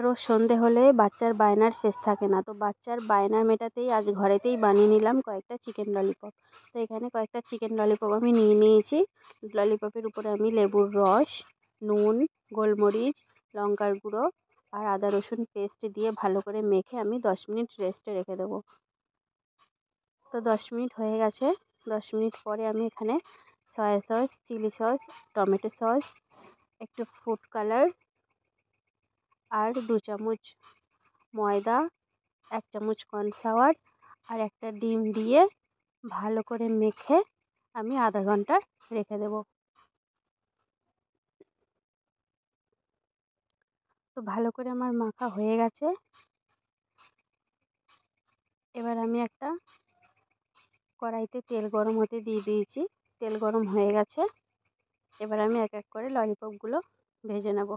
রোজ সন্ধে হলে বাচ্চার বায়নার শেষ থাকে না, তো বাচ্চার বায়না মেটাতেই আজ ঘরেতেই বানিয়ে নিলাম কয়েকটা চিকেন ললিপপ। তো এখানে কয়েকটা চিকেন ললিপপ আমি নিয়ে নিয়েছি। ললিপপের উপরে আমি লেবুর রস, নুন, গোলমরিচ, লঙ্কার গুঁড়ো আর আদা রসুন পেস্ট দিয়ে ভালো করে মেখে আমি 10 মিনিট রেস্টে রেখে দেবো। তো 10 মিনিট হয়ে গেছে। 10 মিনিট পরে আমি এখানে soya sauce, chilli sauce, tomato sauce, একটু ফুড কালার আর 2 চামচ ময়দা, 1 চামচ কর্নফ্লাওয়ার আর একটা ডিম দিয়ে ভালো করে মেখে আমি আধা ঘন্টা রেখে দেবো। তো ভালো করে আমার মাখা হয়ে গেছে। এবার আমি একটা কড়াইতে তেল গরম হতে দিয়ে দিয়েছি। তেল গরম হয়ে গেছে। এবার আমি এক এক করে ললিপপগুলো ভেজে নেব।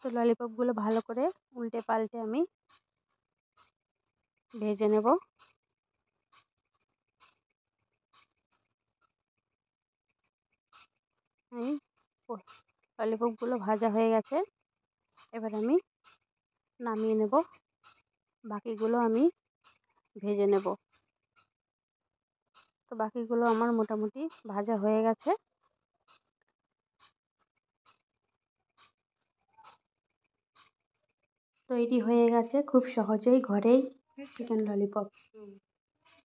তো ললিপপগুলো ভালো করে উল্টে পাল্টে আমি ভেজে নেব। আমি ললিপপগুলো ভাজা হয়ে গেছে। এবার আমি নামিয়ে নেব। বাকিগুলো আমি ভেজে নেব। তো বাকিগুলো আমার মোটামুটি ভাজা হয়ে গেছে। তৈরি হয়ে গেছে খুব সহজেই ঘরেই চিকেন ললিপপ।